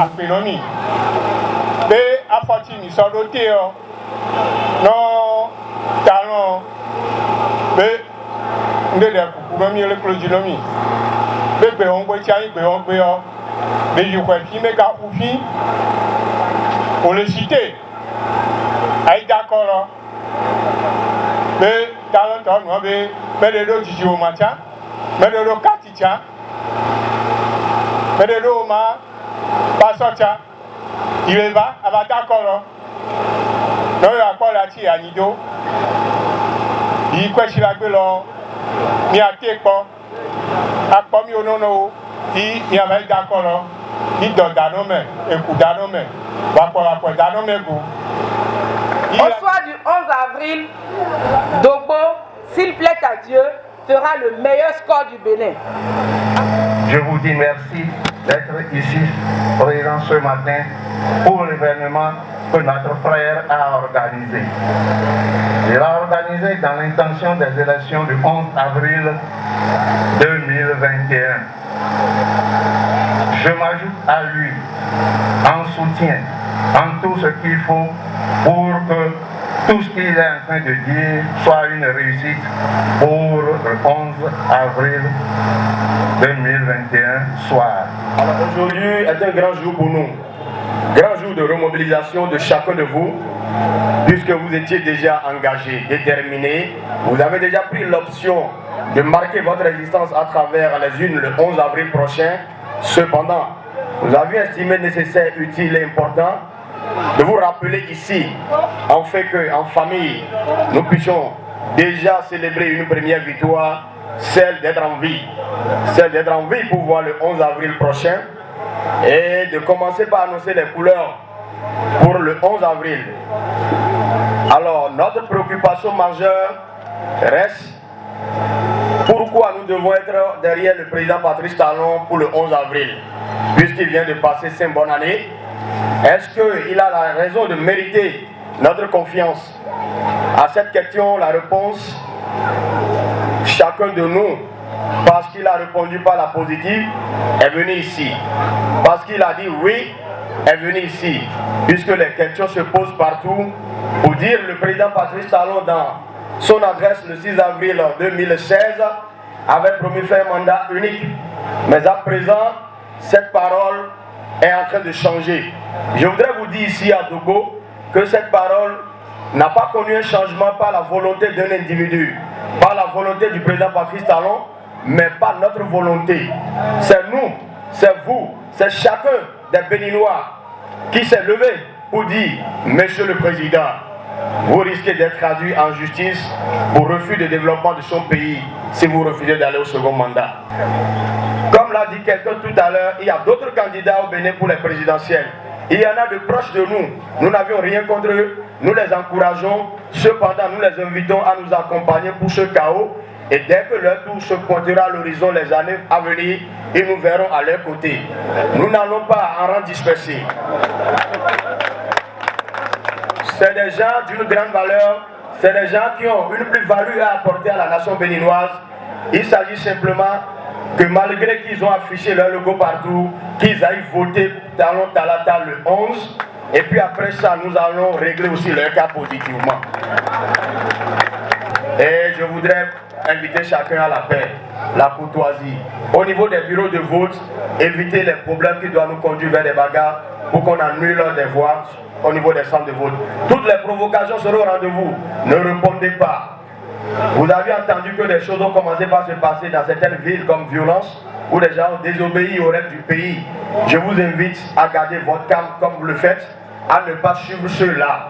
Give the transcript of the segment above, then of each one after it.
apenomi be afɔti mi sɔ ɖo te yɔ nɔ talon be nde ɖe kuku be mi le klo dzi nomi be gbe wɔn gbe tsi anyi gbe wɔn gbe yɔ be yi xɔ fi me ga ƒu fi o le si te ayi da kɔ lɔ be talon tɔ nɔ be me ɖe ɖo dzidzi o ma tsa me ɖe ɖo kati tsa me ɖe ɖo ma pasɔ tsa il va aba da kɔ lɔ ne yɔ akpɔ le ati anyi do yi kɔsi la gbe lɔ miate kpɔ akpɔ mi wo nono yi miava yi da kɔ lɔ yi dɔ da no me eku da no me vakpɔ da no me go. Au soir du 11 avril, Dogbo, s'il plaît à Dieu, fera le meilleur score du Bénin. Je vous dis merci d'être ici, présent ce matin, pour l'événement que notre frère a organisé. Il a organisé dans l'intention des élections du 11 avril 2021. Je m'ajoute à lui en soutien, en tout ce qu'il faut pour que tout ce qu'il est en train de dire soit une réussite pour le 11 avril 2021 soir. Alors aujourd'hui est un grand jour pour nous, grand jour de remobilisation de chacun de vous, puisque vous étiez déjà engagés, déterminés, vous avez déjà pris l'option de marquer votre existence à travers les urnes le 11 avril prochain. Cependant, vous avez estimé nécessaire, utile et important de vous rappeler ici, en fait qu'en famille, nous puissions déjà célébrer une première victoire, celle d'être en vie. Celle d'être en vie pour voir le 11 avril prochain et de commencer par annoncer les couleurs pour le 11 avril. Alors, notre préoccupation majeure reste pourquoi nous devons être derrière le président Patrice Talon pour le 11 avril, puisqu'il vient de passer 5 bonnes années. Est-ce qu'il a la raison de mériter notre confiance? À cette question, la réponse, chacun de nous, parce qu'il a répondu par la positive, est venu ici. Parce qu'il a dit oui, est venu ici. Puisque les questions se posent partout pour dire le président Patrice Talon dans son adresse le 6 avril 2016 avait promis faire un mandat unique. Mais à présent, cette parole est en train de changer. Je voudrais vous dire ici à Dogbo que cette parole n'a pas connu un changement par la volonté d'un individu, par la volonté du président Patrice Talon, mais par notre volonté. C'est nous, c'est vous, c'est chacun des Béninois qui s'est levé pour dire « Monsieur le Président, vous risquez d'être traduit en justice pour refus de développement de son pays si vous refusez d'aller au second mandat. » Comme l'a dit quelqu'un tout à l'heure, il y a d'autres candidats au Bénin pour les présidentielles. Il y en a de proches de nous. Nous n'avions rien contre eux. Nous les encourageons. Cependant, nous les invitons à nous accompagner pour ce chaos. Et dès que leur tour se pointera à l'horizon les années à venir, ils nous verront à leur côté. Nous n'allons pas en rang dispersé. C'est des gens d'une grande valeur. C'est des gens qui ont une plus-value à apporter à la nation béninoise. Il s'agit simplement que malgré qu'ils ont affiché leur logo partout, qu'ils aillent voter Talon Talata le 11, et puis après ça, nous allons régler aussi leur cas positivement. Et je voudrais inviter chacun à la paix, la courtoisie. Au niveau des bureaux de vote, éviter les problèmes qui doivent nous conduire vers des bagarres pour qu'on annule des voix au niveau des centres de vote. Toutes les provocations seront au rendez-vous. Ne répondez pas. Vous avez entendu que des choses ont commencé par se passer dans certaines villes comme violence, où les gens ont désobéi aux règles du pays. Je vous invite à garder votre calme comme vous le faites, à ne pas suivre ceux-là.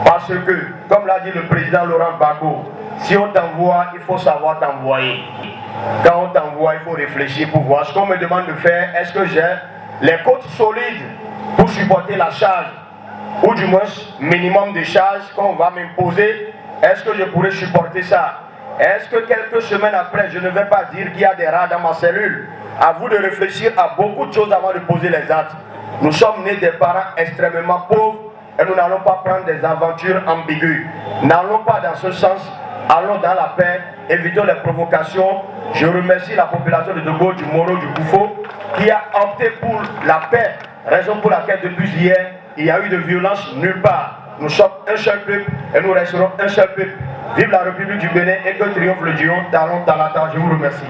Parce que, comme l'a dit le président Laurent Gbagbo, si on t'envoie, il faut savoir t'envoyer. Quand on t'envoie, il faut réfléchir pour voir. Ce qu'on me demande de faire, est-ce que j'ai les côtes solides pour supporter la charge, ou du moins minimum de charge qu'on va m'imposer? Est-ce que je pourrais supporter ça? Est-ce que quelques semaines après, je ne vais pas dire qu'il y a des rats dans ma cellule? À vous de réfléchir à beaucoup de choses avant de poser les actes. Nous sommes nés des parents extrêmement pauvres et nous n'allons pas prendre des aventures ambiguës. N'allons pas dans ce sens allons dans la paix, évitons les provocations. Je remercie la population de Dogo, du Moro, du Koufo, qui a opté pour la paix, raison pour laquelle depuis hier, il y a eu de violence nulle part. Nous sommes un seul peuple et nous resterons un seul peuple. Vive la République du Bénin et que triomphe le Dion, Talon, Talata. Je vous remercie.